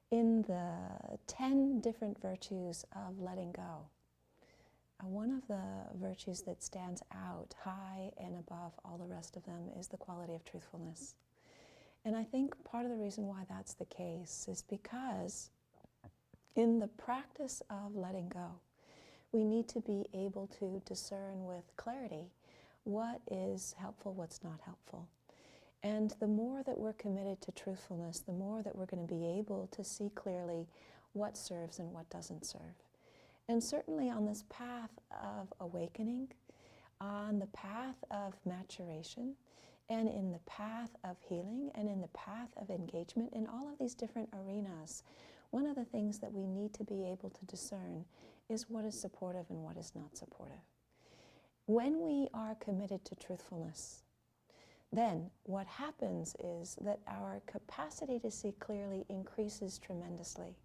In the 10 different virtues of letting go, one of the virtues that stands out high and above all the rest of them is the quality of truthfulness. And I think part of the reason why that's the case is because in the practice of letting go, we need to be able to discern with clarity what is helpful, what's not helpful. And the more that we're committed to truthfulness, the more that we're going to be able to see clearly what serves and what doesn't serve. And certainly on this path of awakening, on the path of maturation, and in the path of healing, and in the path of engagement, in all of these different arenas, one of the things that we need to be able to discern is what is supportive and what is not supportive. When we are committed to truthfulness, then what happens is that our capacity to see clearly increases tremendously.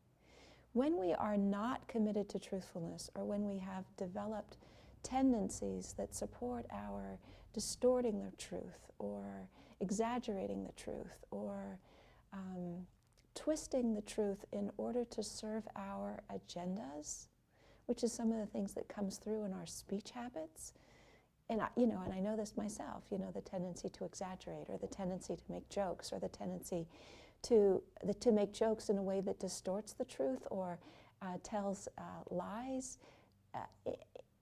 When we are not committed to truthfulness, or when we have developed tendencies that support our distorting the truth, or exaggerating the truth, or twisting the truth in order to serve our agendas, which is some of the things that comes through in our speech habits. And I know this myself, the tendency to exaggerate, or the tendency to make jokes, or the tendency to make jokes in a way that distorts the truth, or tells lies,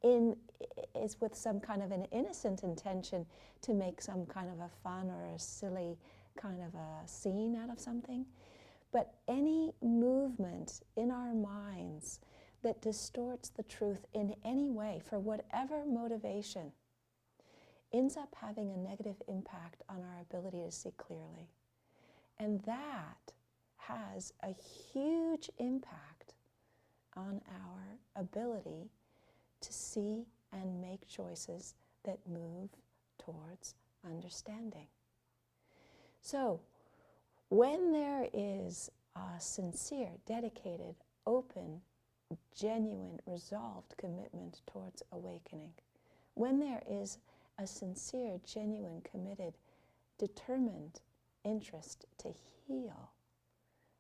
is with some kind of an innocent intention to make some kind of a fun or a silly kind of a scene out of something. But any movement in our minds that distorts the truth in any way, for whatever motivation, ends up having a negative impact on our ability to see clearly. And that has a huge impact on our ability to see and make choices that move towards understanding. So, when there is a sincere, dedicated, open, genuine, resolved commitment towards awakening, when there is a sincere, genuine, committed, determined interest to heal,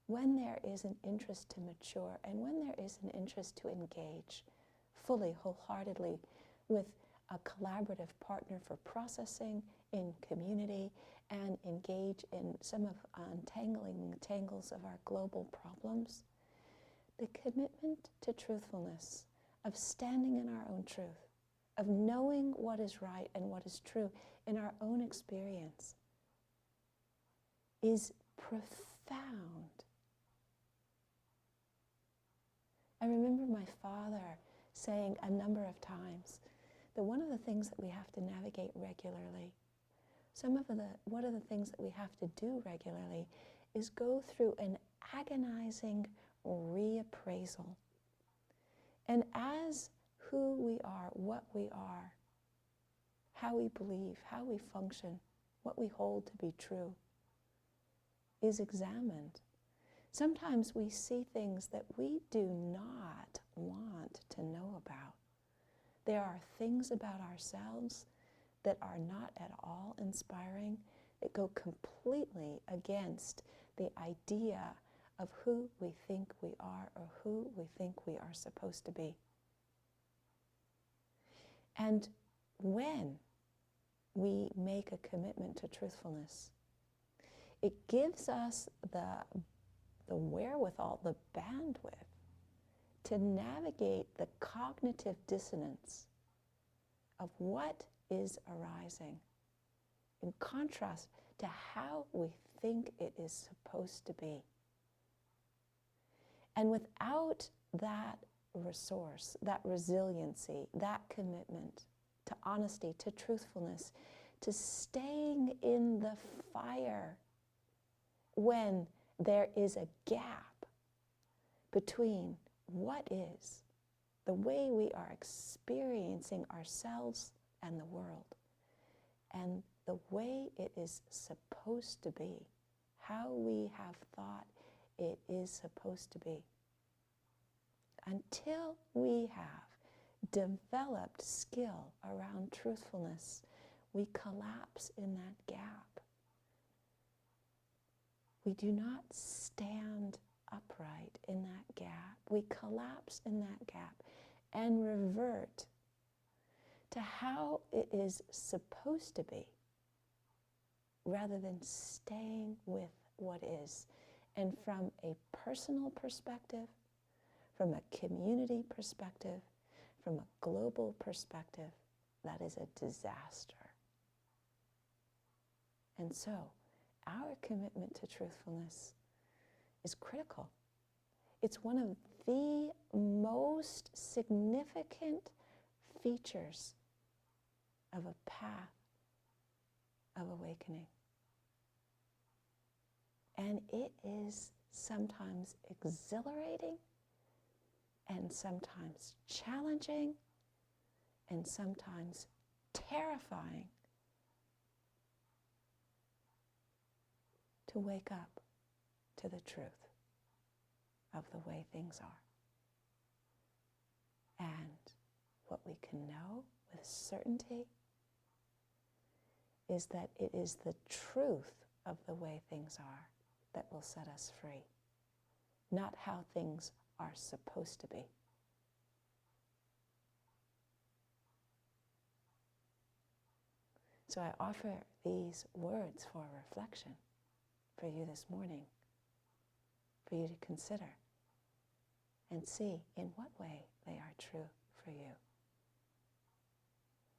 when there is an interest to mature, and when there is an interest to engage fully, wholeheartedly with a collaborative partner for processing in community, and engage in some of untangling the tangles of our global problems, the commitment to truthfulness, of standing in our own truth, of knowing what is right and what is true in our own experience, is profound. I remember my father saying a number of times that one of the things that we have to navigate regularly, one of the things that we have to do regularly, is go through an agonizing reappraisal. And as who we are, what we are, how we believe, how we function, what we hold to be true, is examined. Sometimes we see things that we do not want to know about. There are things about ourselves that are not at all inspiring, that go completely against the idea of who we think we are, or who we think we are supposed to be. And when we make a commitment to truthfulness, it gives us the wherewithal, the bandwidth, to navigate the cognitive dissonance of what is arising, in contrast to how we think it is supposed to be. And without that resource, that resiliency, that commitment to honesty, to truthfulness, to staying in the fire when there is a gap between what is, the way we are experiencing ourselves and the world, and the way it is supposed to be, how we have thought it is supposed to be. Until we have developed skill around truthfulness, we collapse in that gap. We do not stand upright. we collapse in that gap and revert to how it is supposed to be, rather than staying with what is. And from a personal perspective, from a community perspective, from a global perspective, that is a disaster. And so, our commitment to truthfulness is critical. It's one of the most significant features of a path of awakening. And it is sometimes exhilarating, and sometimes challenging, and sometimes terrifying to wake up to the truth of the way things are. And what we can know with certainty is that it is the truth of the way things are that will set us free, not how things are supposed to be. So I offer these words for reflection for you this morning, for you to consider and see in what way they are true for you.